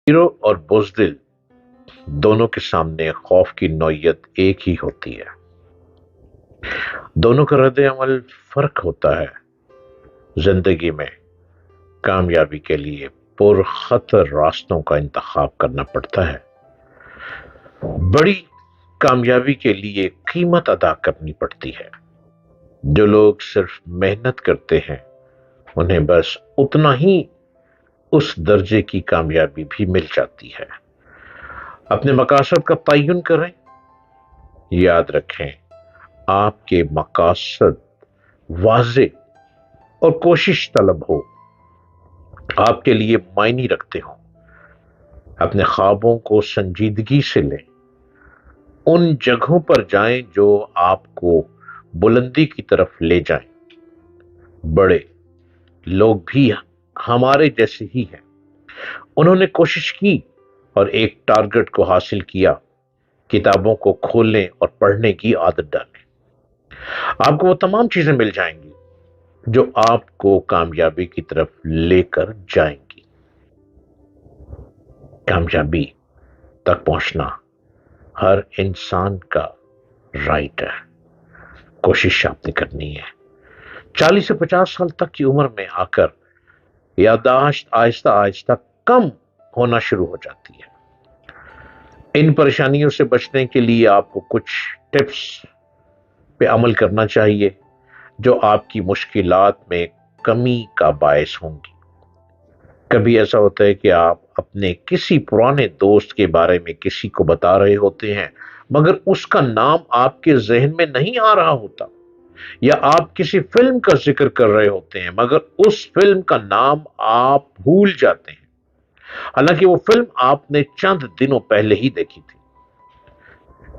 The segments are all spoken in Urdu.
ہیرو اور بزدل دونوں کے سامنے خوف کی نوعیت ایک ہی ہوتی ہے۔ دونوں کا رد عمل فرق ہوتا ہے۔ زندگی میں کامیابی کے لیے پرخطر راستوں کا انتخاب کرنا پڑتا ہے۔ بڑی کامیابی کے لیے قیمت ادا کرنی پڑتی ہے۔ جو لوگ صرف محنت کرتے ہیں انہیں بس اتنا ہی اس درجے کی کامیابی بھی مل جاتی ہے۔ اپنے مقاصد کا تعین کریں۔ یاد رکھیں، آپ کے مقاصد واضح اور کوشش طلب ہو، آپ کے لیے معنی رکھتے ہوں۔ اپنے خوابوں کو سنجیدگی سے لیں۔ ان جگہوں پر جائیں جو آپ کو بلندی کی طرف لے جائیں۔ بڑے لوگ بھی ہمارے جیسے ہی ہیں۔ انہوں نے کوشش کی اور ایک ٹارگٹ کو حاصل کیا۔ کتابوں کو کھولنے اور پڑھنے کی عادت ڈالیں۔ آپ کو وہ تمام چیزیں مل جائیں گی جو آپ کو کامیابی کی طرف لے کر جائیں گی۔ کامیابی تک پہنچنا ہر انسان کا رائٹ ہے۔ کوشش آپ نے کرنی ہے۔ 40 سے 50 سال تک کی عمر میں آ کر یادداشت آہستہ آہستہ کم ہونا شروع ہو جاتی ہے۔ ان پریشانیوں سے بچنے کے لیے آپ کو کچھ ٹپس پہ عمل کرنا چاہیے جو آپ کی مشکلات میں کمی کا باعث ہوں گی۔ کبھی ایسا ہوتا ہے کہ آپ اپنے کسی پرانے دوست کے بارے میں کسی کو بتا رہے ہوتے ہیں مگر اس کا نام آپ کے ذہن میں نہیں آ رہا ہوتا، یا آپ کسی فلم کا ذکر کر رہے ہوتے ہیں مگر اس فلم کا نام آپ بھول جاتے ہیں، حالانکہ وہ فلم آپ نے چند دنوں پہلے ہی دیکھی تھی۔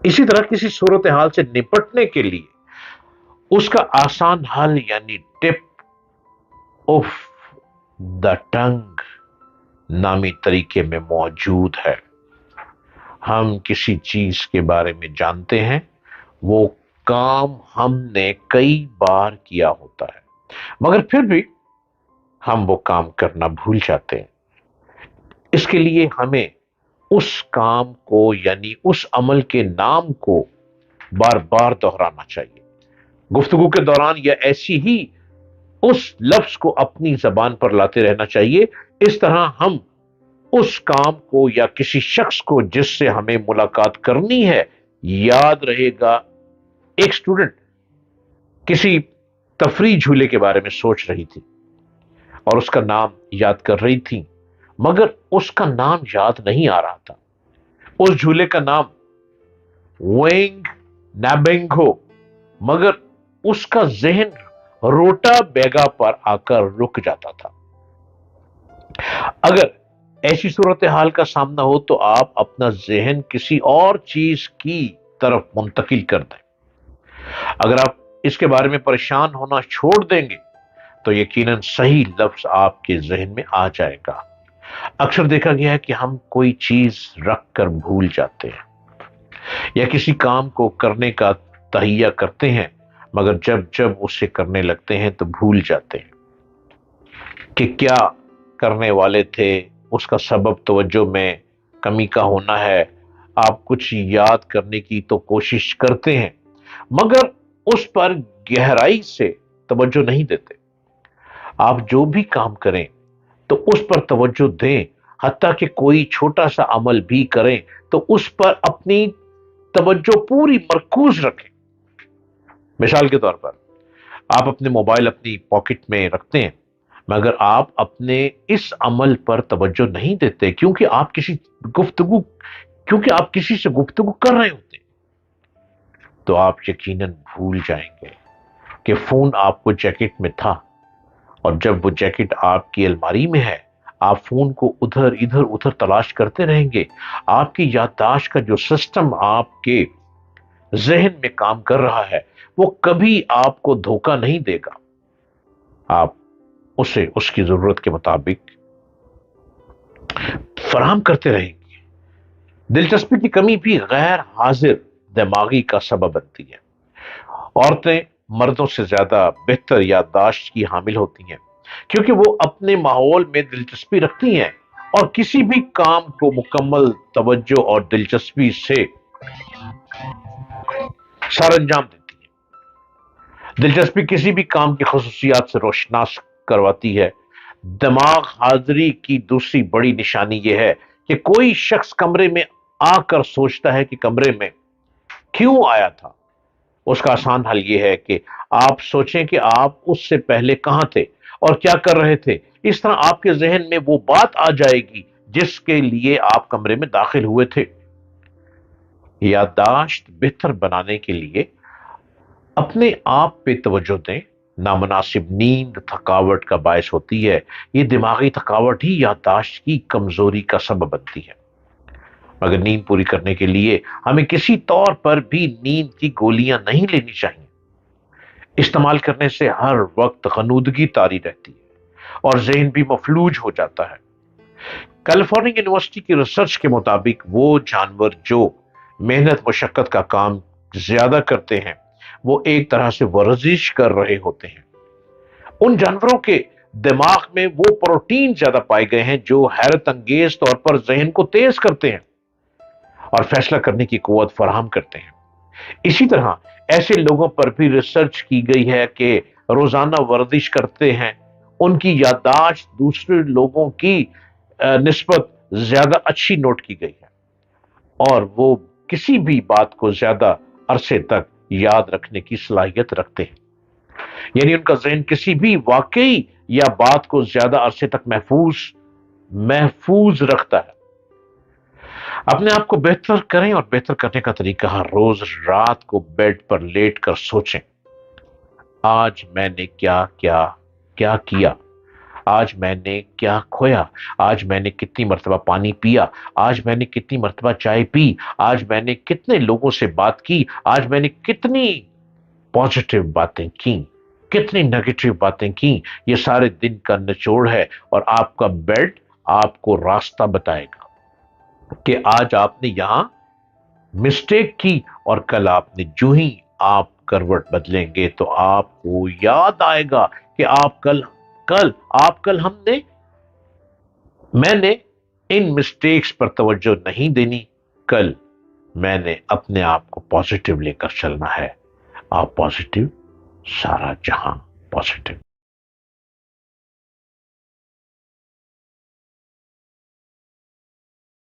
اسی طرح کسی صورتحال سے نپٹنے کے لیے اس کا آسان حل یعنی ٹپ آف دا ٹنگ نامی طریقے میں موجود ہے۔ ہم کسی چیز کے بارے میں جانتے ہیں، وہ کام ہم نے کئی بار کیا ہوتا ہے مگر پھر بھی ہم وہ کام کرنا بھول جاتے ہیں۔ اس کے لیے ہمیں اس کام کو یعنی اس عمل کے نام کو بار بار دہرانا چاہیے۔ گفتگو کے دوران یا ایسی ہی اس لفظ کو اپنی زبان پر لاتے رہنا چاہیے۔ اس طرح ہم اس کام کو یا کسی شخص کو جس سے ہمیں ملاقات کرنی ہے یاد رہے گا۔ ایک اسٹوڈنٹ کسی تفریح جھولے کے بارے میں سوچ رہی تھی اور اس کا نام یاد کر رہی تھی مگر اس کا نام یاد نہیں آ رہا تھا۔ اس جھولے کا نام وینگ نابینگ ہو مگر اس کا ذہن روٹا بیگا پر آ کر رک جاتا تھا۔ اگر ایسی صورتحال کا سامنا ہو تو آپ اپنا ذہن کسی اور چیز کی طرف منتقل کر دیں۔ اگر آپ اس کے بارے میں پریشان ہونا چھوڑ دیں گے تو یقیناً صحیح لفظ آپ کے ذہن میں آ جائے گا۔ اکثر دیکھا گیا ہے کہ ہم کوئی چیز رکھ کر بھول جاتے ہیں یا کسی کام کو کرنے کا تہیہ کرتے ہیں مگر جب اسے کرنے لگتے ہیں تو بھول جاتے ہیں کہ کیا کرنے والے تھے۔ اس کا سبب توجہ میں کمی کا ہونا ہے۔ آپ کچھ یاد کرنے کی تو کوشش کرتے ہیں مگر اس پر گہرائی سے توجہ نہیں دیتے۔ آپ جو بھی کام کریں تو اس پر توجہ دیں، حتیٰ کہ کوئی چھوٹا سا عمل بھی کریں تو اس پر اپنی توجہ پوری مرکوز رکھیں۔ مثال کے طور پر آپ اپنے موبائل اپنی پاکٹ میں رکھتے ہیں مگر آپ اپنے اس عمل پر توجہ نہیں دیتے کیونکہ آپ کسی سے گفتگو کر رہے ہوتے ہیں، تو آپ یقیناً بھول جائیں گے کہ فون آپ کو جیکٹ میں تھا، اور جب وہ جیکٹ آپ کی الماری میں ہے آپ فون کو ادھر تلاش کرتے رہیں گے۔ آپ کی یادداشت کا جو سسٹم آپ کے ذہن میں کام کر رہا ہے وہ کبھی آپ کو دھوکہ نہیں دے گا۔ آپ اسے اس کی ضرورت کے مطابق فراہم کرتے رہیں گے۔ دلچسپی کی کمی بھی غیر حاضر دماغی کا سبب بنتی ہے۔ عورتیں مردوں سے زیادہ بہتر یادداشت کی حامل ہوتی ہیں کیونکہ وہ اپنے ماحول میں دلچسپی رکھتی ہیں اور کسی بھی کام کو مکمل توجہ اور دلچسپی سے سر انجام دیتی ہے۔ دلچسپی کسی بھی کام کی خصوصیات سے روشناس کرواتی ہے۔ دماغ حاضری کی دوسری بڑی نشانی یہ ہے کہ کوئی شخص کمرے میں آ کر سوچتا ہے کہ کمرے میں کیوں آیا تھا۔ اس کا آسان حل یہ ہے کہ آپ سوچیں کہ آپ اس سے پہلے کہاں تھے اور کیا کر رہے تھے۔ اس طرح آپ کے ذہن میں وہ بات آ جائے گی جس کے لیے آپ کمرے میں داخل ہوئے تھے۔ یادداشت بہتر بنانے کے لیے اپنے آپ پہ توجہ دیں۔ نامناسب نیند تھکاوٹ کا باعث ہوتی ہے۔ یہ دماغی تھکاوٹ ہی یادداشت کی کمزوری کا سبب بنتی ہے۔ مگر نیند پوری کرنے کے لیے ہمیں کسی طور پر بھی نیند کی گولیاں نہیں لینی چاہیے۔ استعمال کرنے سے ہر وقت غنودگی طاری رہتی ہے اور ذہن بھی مفلوج ہو جاتا ہے۔ کیلیفورنیا یونیورسٹی کی ریسرچ کے مطابق وہ جانور جو محنت مشقت کا کام زیادہ کرتے ہیں وہ ایک طرح سے ورزش کر رہے ہوتے ہیں۔ ان جانوروں کے دماغ میں وہ پروٹین زیادہ پائے گئے ہیں جو حیرت انگیز طور پر ذہن کو تیز کرتے ہیں اور فیصلہ کرنے کی قوت فراہم کرتے ہیں۔ اسی طرح ایسے لوگوں پر بھی ریسرچ کی گئی ہے کہ روزانہ ورزش کرتے ہیں ان کی یادداشت دوسرے لوگوں کی نسبت زیادہ اچھی نوٹ کی گئی ہے اور وہ کسی بھی بات کو زیادہ عرصے تک یاد رکھنے کی صلاحیت رکھتے ہیں۔ یعنی ان کا ذہن کسی بھی واقعی یا بات کو زیادہ عرصے تک محفوظ رکھتا ہے۔ اپنے آپ کو بہتر کریں اور بہتر کرنے کا طریقہ ہر روز رات کو بیڈ پر لیٹ کر سوچیں، آج میں نے کیا کیا، آج میں نے کیا کھویا، آج میں نے کتنی مرتبہ پانی پیا، آج میں نے کتنی مرتبہ چائے پی، آج میں نے کتنے لوگوں سے بات کی، آج میں نے کتنی پازیٹیو باتیں کی، کتنی نیگیٹو باتیں کی۔ یہ سارے دن کا نچوڑ ہے اور آپ کا بیڈ آپ کو راستہ بتائے گا کہ آج آپ نے یہاں مسٹیک کی اور کل آپ نے جو ہی آپ کروٹ بدلیں گے تو آپ کو یاد آئے گا کہ میں نے ان مسٹیکس پر توجہ نہیں دینی، کل میں نے اپنے آپ کو پازیٹیو لے کر چلنا ہے۔ آپ پازیٹیو، سارا جہاں پازیٹیو۔